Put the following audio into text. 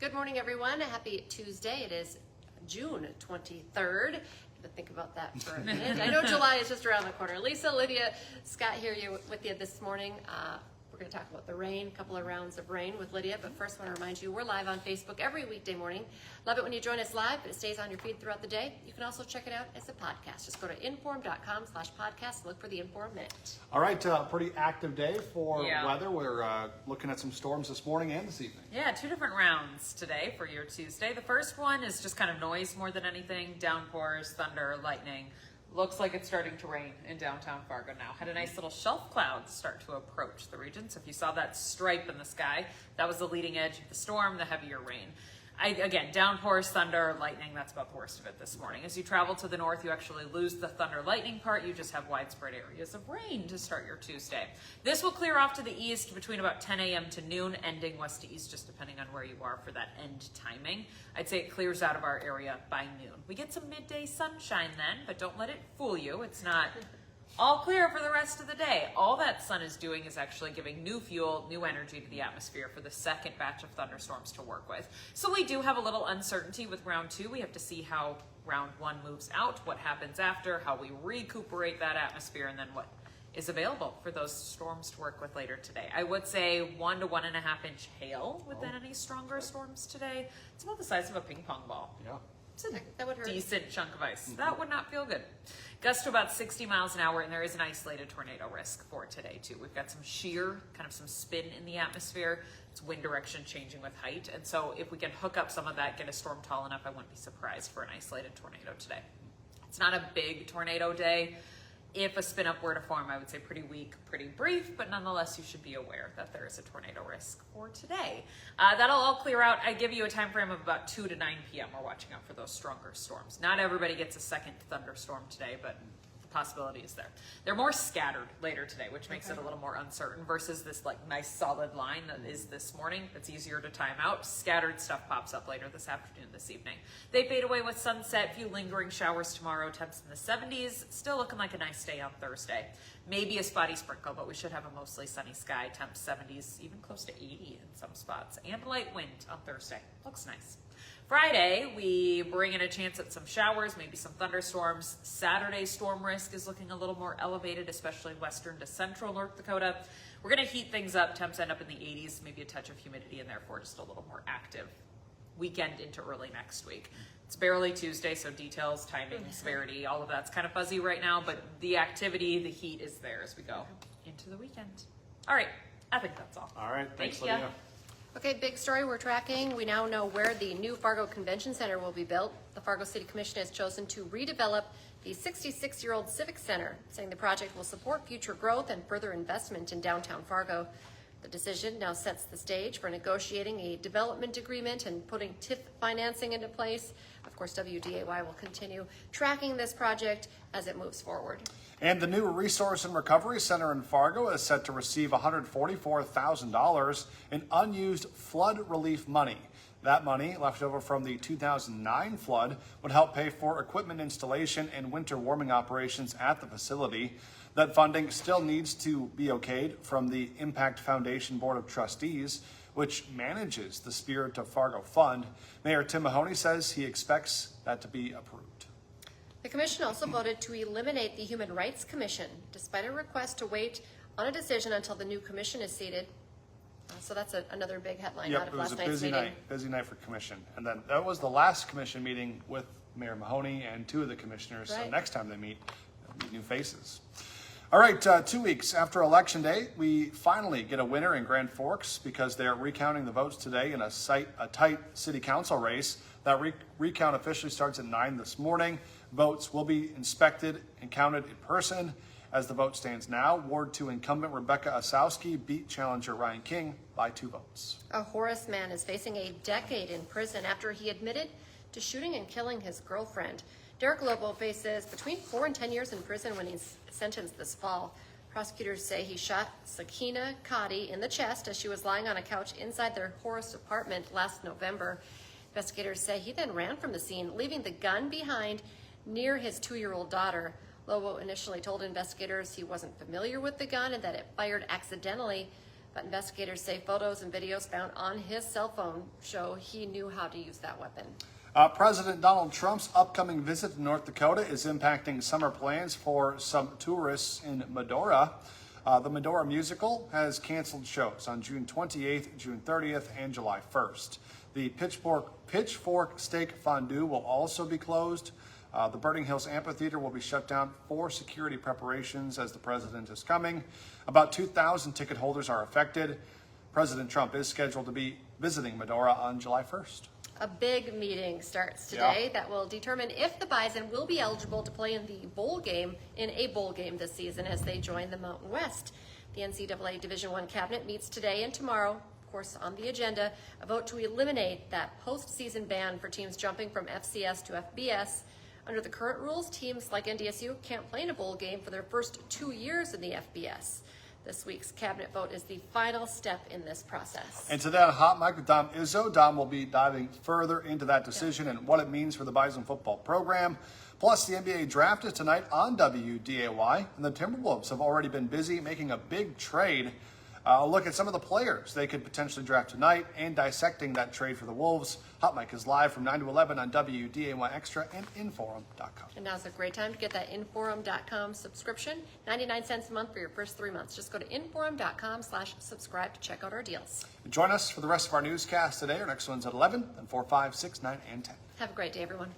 Good morning, everyone. Happy Tuesday. It is June 23rd. Think about that for a minute. I know July is just around the corner. Lisa, Lydia, Scott here with you this morning. We're going to talk about the rain, a couple of rounds of rain with Lydia. But first, I want to remind you, we're live on Facebook every weekday morning. Love it when you join us live, but it stays on your feed throughout the day. You can also check it out as a podcast. Just go to inform.com/podcast. Look for the Inform Minute. All right, pretty active day for weather. We're looking at some storms this morning and this evening. Yeah, two different rounds today for your Tuesday. The first one is just kind of noise more than anything. Downpours, thunder, lightning. Looks like it's starting to rain in downtown Fargo now. Had a nice little shelf cloud start to approach the region. So if you saw that stripe in the sky, that was the leading edge of the storm, the heavier rain. Again, downpours, thunder, lightning, that's about the worst of it this morning. As you travel to the north, you actually lose the thunder lightning part. You just have widespread areas of rain to start your Tuesday. This will clear off to the east between about 10 a.m. to noon, ending west to east, just depending on where you are for that end timing. I'd say it clears out of our area by noon. We get some midday sunshine then, but don't let it fool you. It's not all clear for the rest of the day. All that sun is doing is actually giving new fuel, new energy to the atmosphere for the second batch of thunderstorms to work with. So we do have a little uncertainty with round two. We have to see how round one moves out, what happens after, how we recuperate that atmosphere, and then what is available for those storms to work with later today. I would say 1 to 1.5 inch hail within any stronger storms today. It's about the size of a ping pong ball. Yeah. It's a That would hurt. decent chunk of ice. That would not feel good. Gusts to about 60 miles an hour, and there is an isolated tornado risk for today, too. We've got some shear, kind of some spin in the atmosphere. It's wind direction changing with height. And so if we can hook up some of that, get a storm tall enough, I wouldn't be surprised for an isolated tornado today. It's not a big tornado day. If a spin up were to form, I would say pretty weak, pretty brief, but nonetheless, you should be aware that there is a tornado risk for today. That'll all clear out. I give you a time frame of about 2 to 9 p.m. We're watching out for those stronger storms. Not everybody gets a second thunderstorm today, but the possibility is there. They're more scattered later today, which makes it a little more uncertain versus this like nice solid line that is this morning. It's easier to time out. Scattered stuff pops up later this afternoon, this evening. They fade away with sunset. Few lingering showers tomorrow. Temps in the 70s. Still looking like a nice day on Thursday. Maybe a spotty sprinkle, but we should have a mostly sunny sky. Temps 70s, even close to 80 in some spots. And light wind on Thursday. Looks nice. Friday, we bring in a chance at some showers, maybe some thunderstorms. Saturday, storm risk is looking a little more elevated, especially western to central North Dakota. We're going to heat things up. Temps end up in the 80s, maybe a touch of humidity, and therefore just a little more active weekend into early next week. It's barely Tuesday, so details, timing, severity, all of that's kind of fuzzy right now, but the activity, the heat is there as we go into the weekend. All right, I think that's all. All right, thanks, Thank ya. Lydia. Okay, big story we're tracking. We now know where the new Fargo Convention Center will be built. The Fargo City Commission has chosen to redevelop the 66-year-old Civic Center, saying the project will support future growth and further investment in downtown Fargo. The decision now sets the stage for negotiating a development agreement and putting TIF financing into place. Of course, WDAY will continue tracking this project as it moves forward. And the new Resource and Recovery Center in Fargo is set to receive $144,000 in unused flood relief money. That money, left over from the 2009 flood, would help pay for equipment installation and winter warming operations at the facility. That funding still needs to be okayed from the Impact Foundation Board of Trustees, which manages the Spirit of Fargo Fund. Mayor Tim Mahoney says he expects that to be approved. The commission also voted to eliminate the Human Rights Commission, despite a request to wait on a decision until the new commission is seated. So that's another big headline out Yep, of it was last a night's meeting. busy night for commission. And then that was the last commission meeting with Mayor Mahoney and 2 of the commissioners. So Right. next time they meet, they'll meet new faces. All right, 2 weeks after Election Day, we finally get a winner in Grand Forks because they're recounting the votes today in a tight city council race. That recount officially starts at 9 this morning. Votes will be inspected and counted in person. As the vote stands now, Ward 2 incumbent Rebecca Osowski beat challenger Ryan King by 2 votes. A Horace man is facing a decade in prison after he admitted to shooting and killing his girlfriend. Derek Lobo faces between 4 and 10 years in prison when he's sentenced this fall. Prosecutors say he shot Sakina Kadi in the chest as she was lying on a couch inside their Horace apartment last November. Investigators say he then ran from the scene, leaving the gun behind near his 2-year-old daughter. Lobo initially told investigators he wasn't familiar with the gun and that it fired accidentally, but investigators say photos and videos found on his cell phone show he knew how to use that weapon. President Donald Trump's upcoming visit to North Dakota is impacting summer plans for some tourists in Medora. The Medora musical has canceled shows on June 28th, June 30th, and July 1st. The Pitchfork Steak Fondue will also be closed. The Birding Hills Amphitheater will be shut down for security preparations as the president is coming. About 2,000 ticket holders are affected. President Trump is scheduled to be visiting Medora on July 1st. A big meeting starts today that will determine if the Bison will be eligible to play in a bowl game this season as they join the Mountain West. The NCAA Division I cabinet meets today and tomorrow. Of course, on the agenda, a vote to eliminate that postseason ban for teams jumping from FCS to FBS. Under the current rules, teams like NDSU can't play in a bowl game for their first 2 years in the FBS. This week's cabinet vote is the final step in this process. And today on Hot Mic with Dom Izzo, Dom will be diving further into that decision and what it means for the Bison football program. Plus, the NBA draft is tonight on WDAY, and the Timberwolves have already been busy making a big trade. A look at some of the players they could potentially draft tonight and dissecting that trade for the Wolves. Hot Mic is live from 9 to 11 on WDAY Extra and Inforum.com. And now's a great time to get that Inforum.com subscription. 99 cents a month for your first 3 months. Just go to Inforum.com/subscribe to check out our deals. Join us for the rest of our newscast today. Our next one's at 11, then 4, 5, 6, 9, and 10. Have a great day, everyone.